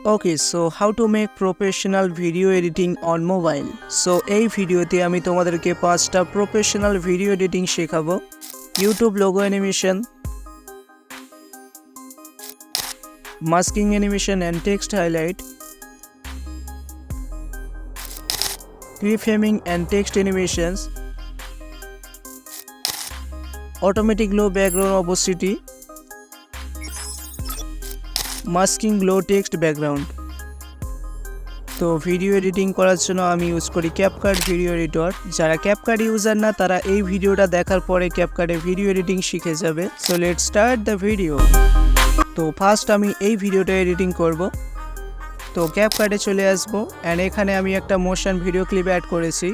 Okay, so how to make professional video editing on mobile. So এই ভিডিওতে আমি তোমাদেরকে 5টা প্রফেশনাল ভিডিও এডিটিং শেখাবো। YouTube logo animation, masking animation and text highlight, keyframing and text animations, automatic low background opacity, masking low text background। তো video editing করার জন্য আমি ইউজ করি ক্যাপকাট ভিডিও এডিটর। যারা ক্যাপকাট ইউজার না তারা এই ভিডিওটা দেখার পরে ক্যাপকাটে ভিডিও এডিটিং শিখে যাবে। So let's start the video. তো ফার্স্ট আমি এই ভিডিওটা এডিটিং করব। তো ক্যাপকাটে চলে আসবো অ্যান্ড এখানে আমি একটা মোশন ভিডিও ক্লিপ অ্যাড করেছি।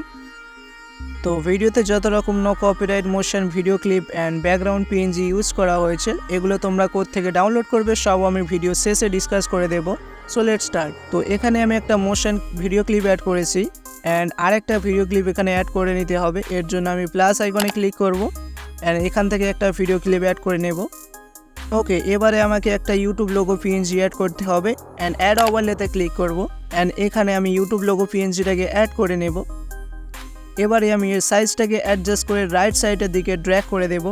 তো ভিডিওতে যত রকম no copyright motion video clip and background PNG use করা হয়েছে এগুলো তোমরা কোথা থেকে ডাউনলোড করবে সব আমি ভিডিও শেষে ডিসকাস করে দেব। So let's start. তো এখানে আমি একটা মোশন ভিডিও ক্লিপ অ্যাড করেছি অ্যান্ড আরেকটা ভিডিও ক্লিপ এখানে অ্যাড করে নিতে হবে। এর জন্য আমি প্লাস আইকনে ক্লিক করব অ্যান্ড এখান থেকে একটা ভিডিও ক্লিপ অ্যাড করে নেব। ওকে, এবারে আমাকে একটা ইউটিউব লোগো পিএনজি অ্যাড করতে হবে অ্যান্ড অ্যাড ওভারলেতে ক্লিক করব অ্যান্ড এখানে আমি ইউটিউব লোগো পিএনজিটাকে অ্যাড করে নেব। এবারে আমি এর সাইজটাকে অ্যাডজাস্ট করে রাইট সাইডের দিকে ড্র্যাগ করে দেব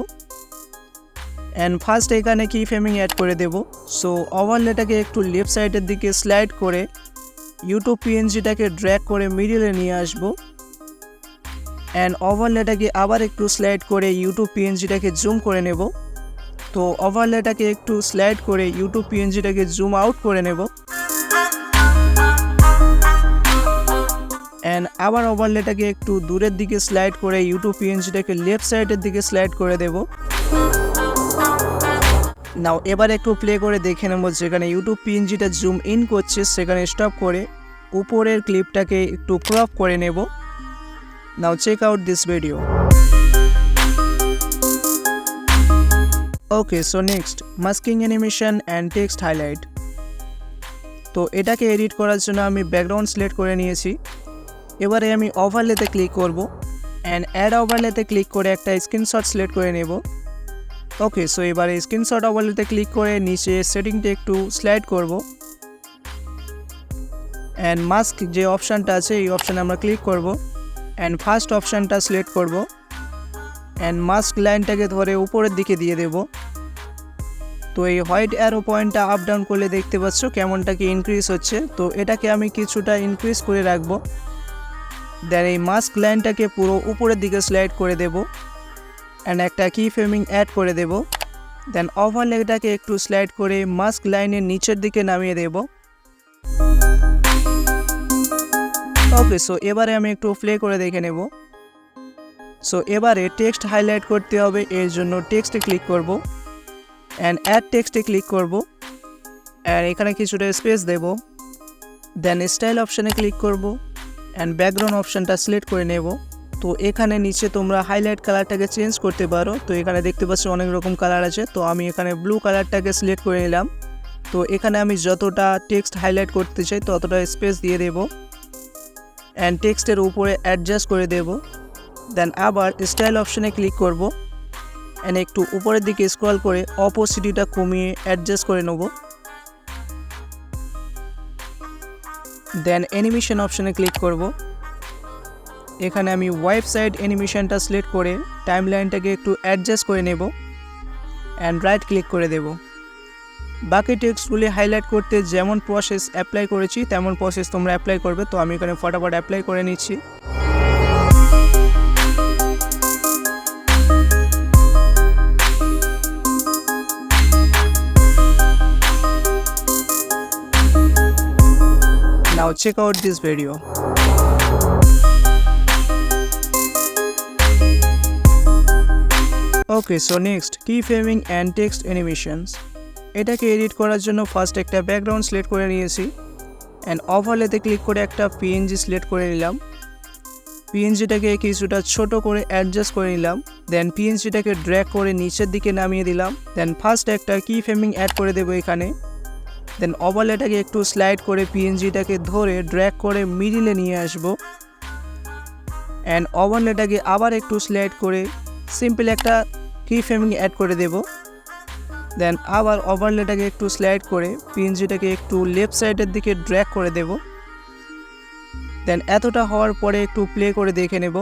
অ্যান্ড ফার্স্ট এখানে কি ফ্রেমিং অ্যাড করে দেব। সো ওভারলেটাকে একটু লেফট সাইডের দিকে স্লাইড করে ইউটিউব পিএনজিটাকে ড্র্যাগ করে মিডিলে নিয়ে আসব অ্যান্ড ওভারলেটাকে আবার একটু স্লাইড করে ইউটিউব পিএনজিটাকে জুম করে নেব। তো ওভারলেটাকে একটু স্লাইড করে ইউটিউব পিএনজিটাকে জুম আউট করে নেব অ্যান্ড আবার ওভারলেটাকে একটু দূরের দিকে স্লাইড করে ইউটিউব পিএনজিটাকে লেফট সাইডের দিকে স্লাইড করে দেব। নাও এবার একটু প্লে করে দেখে নেব যেখানে ইউটিউব পিএনজিটা জুম ইন করছে সেখানে স্টপ করে উপরের ক্লিপটাকে একটু ক্রপ করে নেব। Now check out this video. Okay, so next masking animation and text highlight. তো এটাকে এডিট করার জন্য আমি ব্যাকগ্রাউন্ড সিলেক্ট করে নিয়েছি। এবারে আমি ওভারলেতে ক্লিক করব অ্যান্ড অ্যাড ওভারলেতে ক্লিক করে একটা স্ক্রিনশট সিলেক্ট করে নেব। ওকে, সো এবারে স্ক্রিনশট ওভারলেতে ক্লিক করে নিচে সেটিংটা একটু স্লাইড করব অ্যান্ড মাস্ক যে অপশানটা আছে এই অপশানে আমরা ক্লিক করব অ্যান্ড ফার্স্ট অপশানটা সিলেক্ট করব অ্যান্ড মাস্ক লাইনটাকে ধরে উপরের দিকে দিয়ে দেব। তো এই হোয়াইট অ্যারো পয়েন্টটা আপ ডাউন করলে দেখতে পাচ্ছ কেমনটাকে ইনক্রিজ হচ্ছে। তো এটাকে আমি কিছুটা ইনক্রিজ করে রাখবো। দেন এই মাস্ক লাইনটাকে পুরো উপরের দিকে স্লাইড করে দেব অ্যান্ড একটা কি ফ্রেমিং অ্যাড করে দেব। দেন ওভারলেটাকে একটু স্লাইড করে মাস্ক লাইনের নিচের দিকে নামিয়ে দেব। ওকে, সো এবারে আমি একটু প্লে করে দেখে নেব। সো এবারে টেক্সট হাইলাইট করতে হবে, এর জন্য টেক্সটে ক্লিক করব অ্যান্ড অ্যাড টেক্সটে ক্লিক করব অ্যান্ড এখানে কিছুটা স্পেস দেব। দেন স্টাইল অপশানে ক্লিক করব অ্যান্ড ব্যাকগ্রাউন্ড অপশানটা সিলেক্ট করে নেব। তো এখানে নিচে তোমরা হাইলাইট কালারটাকে চেঞ্জ করতে পারো। তো এখানে দেখতে পাচ্ছ অনেক রকম কালার আছে। তো আমি এখানে ব্লু কালারটাকে সিলেক্ট করে নিলাম। তো এখানে আমি যতটা টেক্সট হাইলাইট করতে চাই ততটা স্পেস দিয়ে দেব অ্যান্ড টেক্সটের উপরে অ্যাডজাস্ট করে দেব। দেন আবার স্টাইল অপশানে ক্লিক করব অ্যান্ড একটু উপরের দিকে স্ক্রল করে অপোসিটিটা কমিয়ে অ্যাডজাস্ট করে নেব। দেন অ্যানিমেশন অপশানে ক্লিক করব। এখানে আমি ওয়াইপ সাইড অ্যানিমেশনটা সিলেক্ট করে টাইমলাইনটাকে একটু অ্যাডজাস্ট করে নেব অ্যান্ড রাইট ক্লিক করে দেব। বাকি টেক্সটগুলি হাইলাইট করতে যেমন প্রসেস অ্যাপ্লাই করেছি তেমন প্রসেস তোমরা অ্যাপ্লাই করবে। তো আমি এখানে ফটাফট অ্যাপ্লাই করে নিচ্ছি। Now check out this video. Okay, so next keyframing and text animations. এটাকে এডিট করার জন্য ফার্স্ট একটা ব্যাকগ্রাউন্ড সিলেক্ট করে নিয়েছি অ্যান্ড ওভারলেতে ক্লিক করে একটা পিএনজি সিলেক্ট করে নিলাম। পিএনজিটাকে কিছুটা ছোট করে অ্যাডজাস্ট করে নিলাম। দেন পিএনজিটাকে ড্র্যাগ করে নিচের দিকে নামিয়ে দিলাম। দেন ফার্স্ট একটা keyframing অ্যাড করে দেবো এখানে। দেন ওভারলেটাকে একটু স্লাইড করে পিএনজিটাকে ধরে ড্র্যাগ করে মিডিলে নিয়ে আসব অ্যান্ড ওভারলেটাকে আবার একটু স্লাইড করে সিম্পল একটা কি ফ্রেমিং অ্যাড করে দেব দেন আবার ওভারলেটাকে একটু স্লাইড করে পিএনজিটাকে একটু লেফট সাইডের দিকে ড্র্যাগ করে দেব। দেন এতটা হওয়ার পরে একটু প্লে করে দেখে নেব।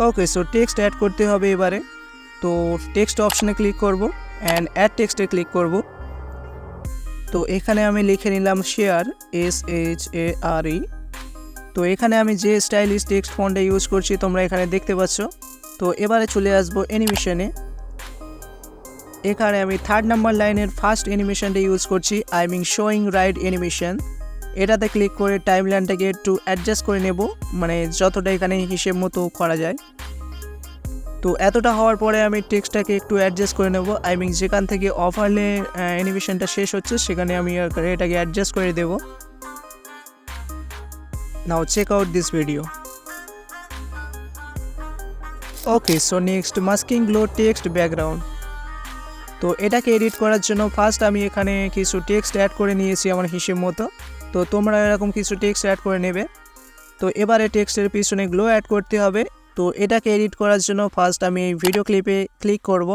ওকে, সো টেক্সট অ্যাড করতে হবে এবারে। তো টেক্সট অপশানে ক্লিক করব অ্যান্ড অ্যাড টেক্সটে ক্লিক করব। তো এখানে আমি লিখে নিলাম শেয়ার, SHARE। তো এখানে আমি যে স্টাইলিশ টেক্সট ফন্টটা ইউজ করছি তোমরা এখানে দেখতে পাচ্ছ। তো এবারে চলে আসবো অ্যানিমেশনে। এখানে আমি 3rd নাম্বার লাইনের ফার্স্ট অ্যানিমেশনটা ইউজ করছি, I mean showing right animation. এটাতে ক্লিক করে টাইমলাইনটাকে একটু অ্যাডজাস্ট করে নেব, মানে যতটা এখানে হিসেব মতো করা যায়। তো এতটা হওয়ার পরে আমি টেক্সটটাকে একটু অ্যাডজাস্ট করে নেব, আই মিন যেখান থেকে ওভারলে অ্যানিমেশনটা শেষ হচ্ছে সেখানে আমি এটাকে অ্যাডজাস্ট করে দেব। Now check out this video. Okay, so next masking glow text background. তো এটাকে এডিট করার জন্য ফার্স্ট আমি এখানে কিছু টেক্সট অ্যাড করে নিয়েছি আমার হিসেব মতো। তো তোমরা এরকম কিছু টেক্সট অ্যাড করে নেবে। তো এবারে টেক্সটের পিছনে গ্লো অ্যাড করতে হবে। তো এটাকে এডিট করার জন্য ফার্স্ট আমি এই ভিডিও ক্লিপে ক্লিক করব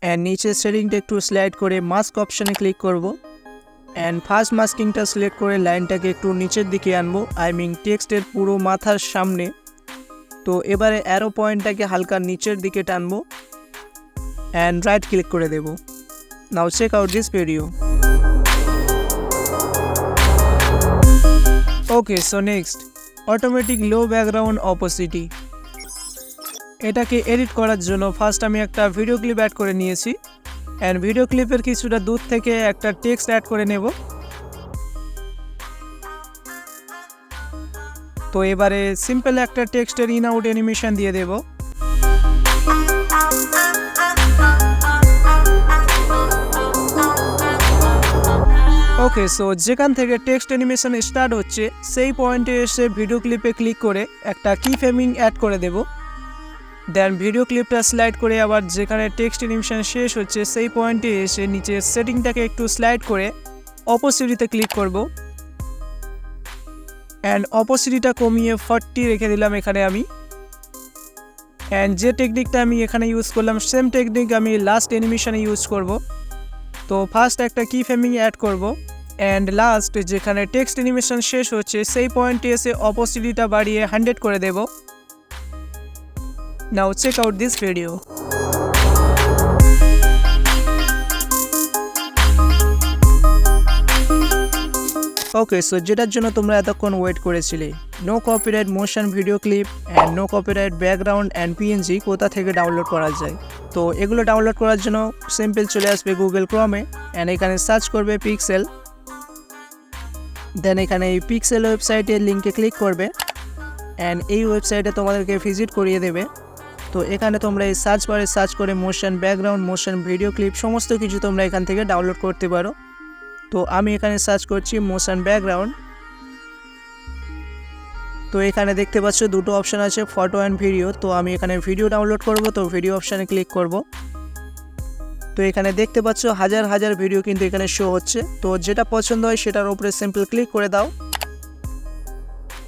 অ্যান্ড নিচের সেটিংটা একটু স্লাইড করে মাস্ক অপশানে ক্লিক করব অ্যান্ড ফার্স্ট মাস্কিংটা সিলেক্ট করে লাইনটাকে একটু নিচের দিকে আনবো, আই মিন টেক্সটের পুরো মাথার সামনে। তো এবারে অ্যারো পয়েন্টটাকে হালকা নিচের দিকে টানবো অ্যান্ড রাইট ক্লিক করে দেব। Now check out this video. Okay, so next automatic low background opacity. এটাকে এডিট করার জন্য ফার্স্ট আমি একটা ভিডিও ক্লিপ অ্যাড করে নিয়েছি অ্যান্ড ভিডিও ক্লিপের কিছুটা দূর থেকে একটা টেক্সট অ্যাড করে নেব। তো এবারে সিম্পল একটা টেক্সটের ইন আউট অ্যানিমেশন দিয়ে দেব। ওকে, সো যেখান থেকে টেক্সট অ্যানিমেশন স্টার্ট হচ্ছে সেই পয়েন্টে এসে ভিডিও ক্লিপে ক্লিক করে একটা কি ফ্রেমিং অ্যাড করে দেব। দেন ভিডিও ক্লিপটা স্লাইড করে আবার যেখানে টেক্সট অ্যানিমেশন শেষ হচ্ছে সেই পয়েন্টে এসে নিচে সেটিংটাকে একটু স্লাইড করে অপোসিটিতে ক্লিক করব অ্যান্ড অপোসিটিটা কমিয়ে 40 রেখে দিলাম এখানে আমি। অ্যান্ড যে টেকনিকটা আমি এখানে ইউজ করলাম সেম টেকনিক আমি লাস্ট অ্যানিমেশনে ইউজ করব। তো ফার্স্ট একটা কি ফ্রেমিং অ্যাড করব অ্যান্ড লাস্ট যেখানে টেক্সট অ্যানিমেশন শেষ হচ্ছে সেই পয়েন্টে এসে অপোসিটিটা বাড়িয়ে 100 করে দেব। Now check out this video. Okay, so যেটার জন্য তোমরা এতক্ষণ ওয়েট করেছিলে, no copyright motion video clip and no copyright background and PNG কোথা থেকে ডাউনলোড করা যায়। তো এগুলো ডাউনলোড করার জন্য সিম্পল চলে আসবে গুগল ক্রোমে অ্যান্ড এখানে সার্চ করবে পিক্সেল। দেন এখানে এই পিক্সেল ওয়েবসাইটের লিঙ্কে ক্লিক করবে অ্যান্ড এই ওয়েবসাইটে তোমাদেরকে ভিজিট করিয়ে দেবে। তো এখানে তোমরা এই সার্চ বারে সার্চ করে motion background, motion video clip সমস্ত কিছু তোমরা এখান থেকে ডাউনলোড করতে পারো। তো আমি এখানে সার্চ করছি মোশন ব্যাকগ্রাউন্ড। তো এখানে দেখতে পাচ্ছ দুটো অপশান আছে, ফটো অ্যান্ড ভিডিও। তো আমি এখানে ভিডিও ডাউনলোড করব, তো ভিডিও অপশানে ক্লিক করব। তো এখানে দেখতে পাচ্ছ হাজার হাজার ভিডিও কিন্তু এখানে শো হচ্ছে। তো যেটা পছন্দ হয় সেটার উপরে সিম্পল ক্লিক করে দাও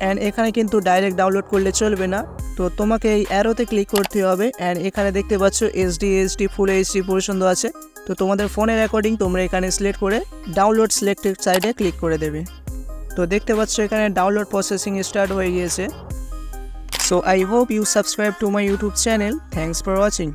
অ্যান্ড এখানে কিন্তু ডাইরেক্ট ডাউনলোড করলে চলবে না। তো তোমাকে এই অ্যারোতে ক্লিক করতে হবে অ্যান্ড এখানে দেখতে পাচ্ছ এইচডি ফুল এইচডি পছন্দ আছে। তো তোমাদের ফোনের অ্যাকর্ডিং তোমরা এখানে সিলেক্ট করে ডাউনলোড সিলেক্টেড সাইডে ক্লিক করে দেবে। তো দেখতে পাচ্ছ এখানে ডাউনলোড প্রসেসিং স্টার্ট হয়ে গিয়েছে। So I hope you subscribe to my YouTube channel. Thanks for watching.